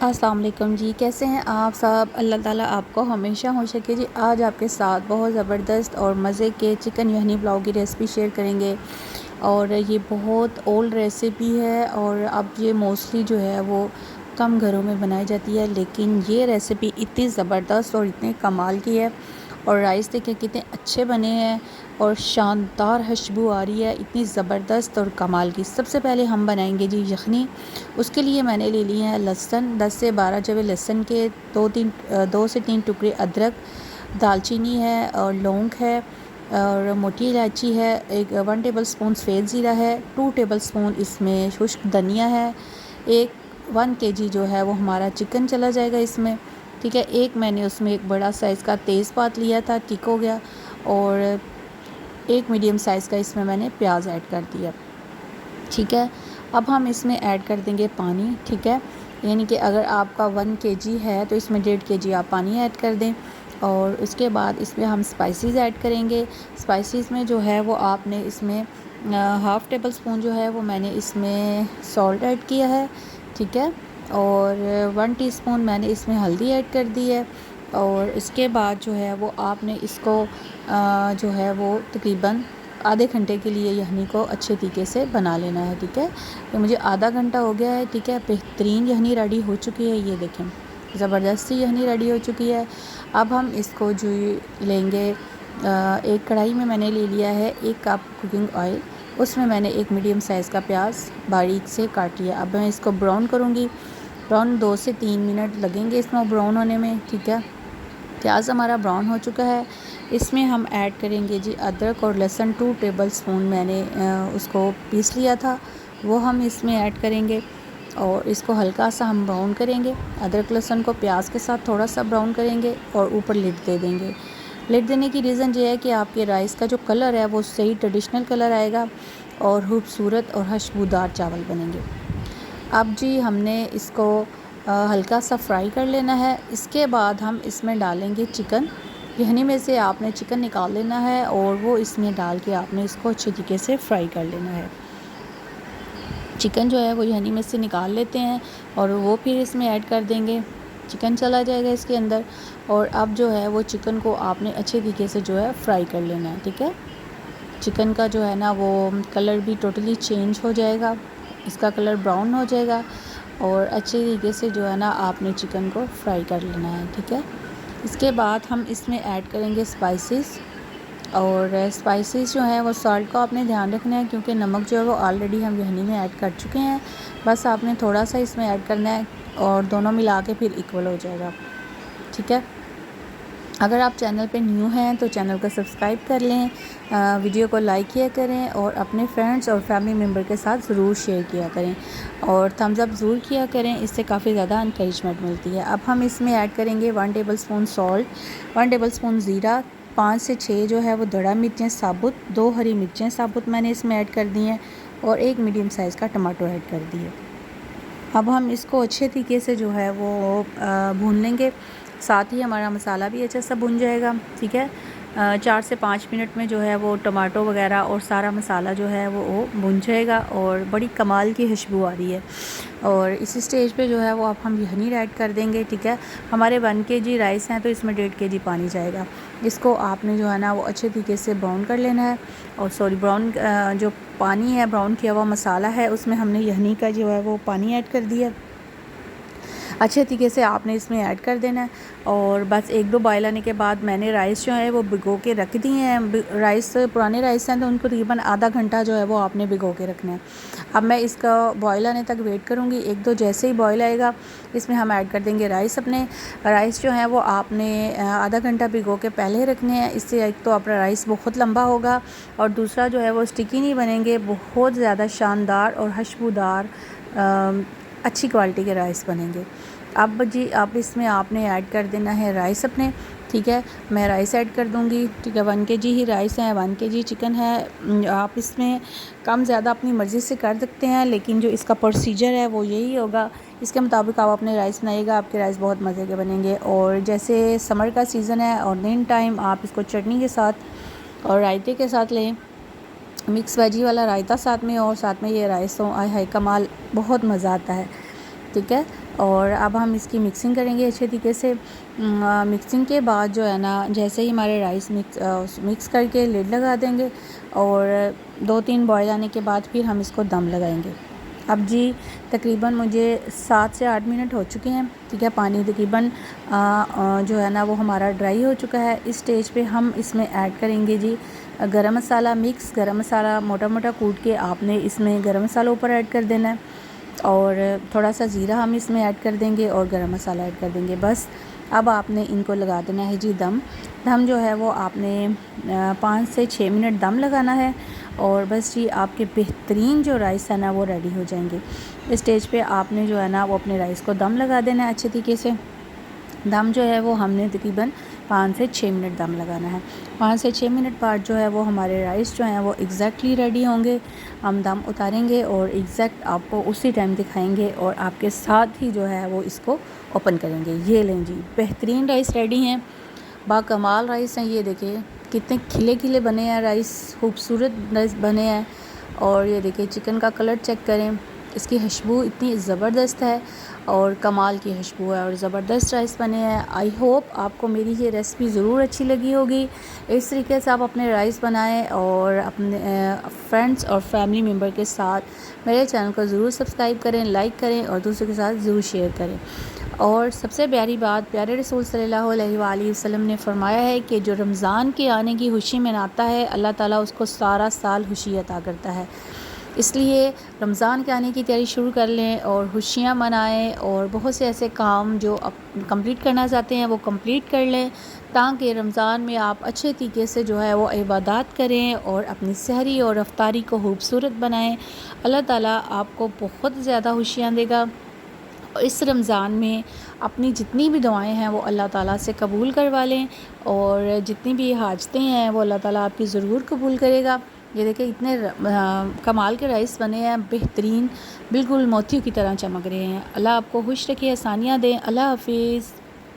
अस्सलाम वालेकुम जी, कैसे हैं आप सब। अल्लाह ताला आपको हमेशा खुश रखे जी। आज आपके साथ बहुत ज़बरदस्त और मज़े के चिकन यखनी पुलाव की रेसिपी शेयर करेंगे। और ये बहुत ओल्ड रेसिपी है और अब ये मोस्टली जो है वो कम घरों में बनाई जाती है, लेकिन ये रेसिपी इतनी ज़बरदस्त और इतने कमाल की है। और राइस देखें कितने अच्छे बने हैं और शानदार खुशबू आ रही है, इतनी ज़बरदस्त और कमाल की। सबसे पहले हम बनाएंगे जी यखनी। उसके लिए मैंने ले लिए हैं लहसुन, 10 से 12 जवे लहसुन के, 2 से 3 टुकड़े अदरक, दालचीनी है और लौंग है और मोटी इलायची है, 1 टेबल स्पून सफ़ेद ज़ीरा है, 2 टेबल स्पून इसमें खुश्क धनिया है, 1 केजी जो है वो हमारा चिकन चला जाएगा इसमें। ठीक है, मैंने उसमें एक बड़ा साइज़ का तेज़पात लिया था, ठीक हो गया। और एक मीडियम साइज़ का इसमें मैंने प्याज ऐड कर दिया। ठीक है, अब हम इसमें ऐड कर देंगे पानी। ठीक है, यानी कि अगर आपका 1 केजी है तो इसमें 1.5 केजी आप पानी ऐड कर दें। और उसके बाद इसमें हम स्पाइसेस ऐड करेंगे। स्पाइसेस में जो है वो आपने इसमें हाफ़ टेबल स्पून जो है वो मैंने इसमें सॉल्ट ऐड किया है। ठीक है, और 1 टीस्पून मैंने इसमें हल्दी ऐड कर दी है। और इसके बाद जो है वो आपने इसको जो है वो तकरीबन आधे घंटे के लिए यखनी को अच्छे तरीके से बना लेना है। ठीक है, ये मुझे आधा घंटा हो गया है। ठीक है, बेहतरीन यखनी रेडी हो चुकी है, ये देखें ज़बरदस्ती यखनी रेडी हो चुकी है। अब हम इसको जो लेंगे, एक कढ़ाई में मैंने ले लिया है 1 कप कुकिंग ऑयल। उसमें मैंने एक मीडियम साइज़ का प्याज बारीक से काट लिया। अब मैं इसको ब्राउन करूँगी। ब्राउन 2 से 3 मिनट लगेंगे इसमें ब्राउन होने में। ठीक है, प्याज हमारा ब्राउन हो चुका है। इसमें हम ऐड करेंगे जी अदरक और लहसुन, 2 टेबल स्पून मैंने उसको पीस लिया था, वो हम इसमें ऐड करेंगे। और इसको हल्का सा हम ब्राउन करेंगे। अदरक लहसुन को प्याज के साथ थोड़ा सा ब्राउन करेंगे और ऊपर लिड दे देंगे। लिड देने की रीज़न ये है कि आपके राइस का जो कलर है वो सही ट्रेडिशनल कलर आएगा और खूबसूरत और खुशबूदार चावल बनेंगे। अब जी हमने इसको हल्का सा फ्राई कर लेना है। इसके बाद हम इसमें डालेंगे चिकन। यखनी में से आपने चिकन निकाल लेना है और वो इसमें डाल के आपने इसको अच्छे तरीके से फ्राई कर लेना है। चिकन जो है वो यखनी में से निकाल लेते हैं और वो फिर इसमें ऐड कर देंगे। चिकन चला जाएगा इसके अंदर। और अब जो है वो चिकन को आपने अच्छे तरीके से जो है फ्राई कर लेना है। ठीक है, चिकन का जो है ना वो कलर भी टोटली चेंज हो जाएगा, इसका कलर ब्राउन हो जाएगा और अच्छे तरीके से जो है ना आपने चिकन को फ्राई कर लेना है। ठीक है, इसके बाद हम इसमें ऐड करेंगे स्पाइसेस। और स्पाइसेस जो है वो सॉल्ट का आपने ध्यान रखना है, क्योंकि नमक जो है वो ऑलरेडी हम यखनी में ऐड कर चुके हैं। बस आपने थोड़ा सा इसमें ऐड करना है और दोनों मिला के फिर इक्वल हो जाएगा। ठीक है, अगर आप चैनल पे न्यू हैं तो चैनल को सब्सक्राइब कर लें, वीडियो को लाइक किया करें और अपने फ्रेंड्स और फैमिली मेम्बर के साथ ज़रूर शेयर किया करें और थम्स अप ज़रूर किया करें, इससे काफ़ी ज़्यादा इंकरेजमेंट मिलती है। अब हम इसमें ऐड करेंगे 1 table spoon salt, 1 table spoon ज़ीरा, 5 से 6 जो है वो दड़ा मिर्चें साबुत, 2 हरी मिर्चें साबुत मैंने इसमें ऐड कर दी हैं और 1 मीडियम साइज़ का टमाटो ऐड कर दिए। अब हम इसको अच्छे तरीके से जो है वो भून लेंगे, साथ ही हमारा मसाला भी अच्छा सा भुन जाएगा। ठीक है, 4 से 5 मिनट में जो है वो टमाटो वगैरह और सारा मसाला जो है वो भुन जाएगा और बड़ी कमाल की खुशबू आ रही है। और इसी स्टेज पे जो है वो अब हम यखनी ऐड कर देंगे। ठीक है, हमारे 1 केजी राइस हैं तो इसमें 1.5 केजी पानी जाएगा। इसको आपने जो है ना वो अच्छे तरीके से ब्राउन कर लेना है। और ब्राउन जो पानी है, ब्राउन किया हुआ मसाला है, उसमें हमने यखनी का जो है वो पानी ऐड कर दिया। अच्छे तरीके से आपने इसमें ऐड कर देना है और बस 1-2 बॉयल आने के बाद मैंने राइस जो है वो भिगो के रख दिए हैं। राइस पुराने राइस हैं तो उनको तकरीबन आधा घंटा जो है वो आपने भिगो के रखना है। अब मैं इसका बॉयल आने तक वेट करूँगी। 1-2 जैसे ही बॉयल आएगा इसमें हम ऐड कर देंगे राइस। अपने राइस जो है वो आपने आधा घंटा भिगो के पहले रखने हैं। इससे एक तो आपका राइस बहुत लंबा होगा और दूसरा जो है वो स्टिकी नहीं बनेंगे, बहुत ज़्यादा शानदार और खुशबूदार अच्छी क्वालिटी के राइस बनेंगे। अब जी अब इसमें आपने ऐड कर देना है राइस अपने। ठीक है, मैं राइस ऐड कर दूंगी। ठीक है, 1 केजी ही राइस है, 1 केजी चिकन है। आप इसमें कम ज़्यादा अपनी मर्ज़ी से कर सकते हैं, लेकिन जो इसका प्रोसीजर है वो यही होगा। इसके मुताबिक आप अपने राइस बनाइएगा, आपके राइस बहुत मज़े के बनेंगे। और जैसे समर का सीज़न है और दिन टाइम आप इसको चटनी के साथ और रायते के साथ लें, मिक्स वेजी वाला रायता साथ में और साथ में ये राइस हो, आय हाय कमाल, बहुत मज़ा आता है। ठीक है, और अब हम इसकी मिक्सिंग करेंगे अच्छे तरीके से। मिक्सिंग के बाद जो है ना, जैसे ही हमारे राइस मिक्स करके लिड लगा देंगे और 2-3 बॉयल आने के बाद फिर हम इसको दम लगाएंगे। अब जी तकरीबन मुझे 7 से 8 मिनट हो चुके हैं, ठीक है। पानी तकरीबन जो है ना वो हमारा ड्राई हो चुका है। इस स्टेज पे हम इसमें ऐड करेंगे जी गरम मसाला मिक्स। गरम मसाला मोटा मोटा कूट के आपने इसमें गरम मसाला ऊपर ऐड कर देना है और थोड़ा सा ज़ीरा हम इसमें ऐड कर देंगे और गरम मसाला ऐड कर देंगे। बस अब आपने इनको लगा देना है जी दम जो है वो आपने 5 से 6 मिनट दम लगाना है और बस जी आपके बेहतरीन जो राइस है ना वो रेडी हो जाएंगे। इस स्टेज पे आपने जो है ना वो अपने राइस को दम लगा देना है अच्छे तरीके से। दम जो है वो हमने तकरीबन 5 से 6 मिनट दम लगाना है। 5 से 6 मिनट बाद जो है वो हमारे राइस जो हैं वो एग्जैक्टली रेडी होंगे। हम दम उतारेंगे और एग्जैक्ट आपको उसी टाइम दिखाएंगे और आपके साथ ही जो है वो इसको ओपन करेंगे। ये लें जी बेहतरीन राइस रेडी हैं, बाकमाल राइस हैं। ये देखिए कितने खिले खिले बने हैं राइस, खूबसूरत राइस बने हैं। और ये देखिए चिकन का कलर चेक करें, इसकी खुशबू इतनी ज़बरदस्त है और कमाल की खुशबू है और ज़बरदस्त राइस बने हैं। आई होप आपको मेरी ये रेसिपी ज़रूर अच्छी लगी होगी। इस तरीके से आप अपने राइस बनाएं और अपने फ्रेंड्स और फैमिली मेम्बर के साथ मेरे चैनल को ज़रूर सब्सक्राइब करें, लाइक करें और दूसरों के साथ ज़रूर शेयर करें। और सबसे प्यारी बात, प्यारे रसूल सल्लल्लाहु अलैहि वसल्लम ने फरमाया है कि जो रमज़ान के आने की खुशी मनाता है अल्लाह ताला उसको सारा साल खुशी अता करता है। इसलिए रमज़ान के आने की तैयारी शुरू कर लें और खुशियाँ मनाएं और बहुत से ऐसे काम जो आप कंप्लीट करना चाहते हैं वो कंप्लीट कर लें, ताकि रमज़ान में आप अच्छे तरीके से जो है वो इबादत करें और अपनी सहरी और अफ्तारी को खूबसूरत बनाएं। अल्लाह ताला आपको बहुत ज़्यादा खुशियाँ देगा। इस रमज़ान में अपनी जितनी भी दुआएं हैं वो अल्लाह ताला से कबूल करवा लें और जितनी भी हाजतें हैं वो अल्लाह ताला आपकी ज़रूर कबूल करेगा। ये देखिए इतने कमाल के राइस बने हैं, बेहतरीन, बिल्कुल मोतियों की तरह चमक रहे हैं। अल्लाह आपको खुश रखे, आसानियाँ दें। अल्लाह हाफिज़।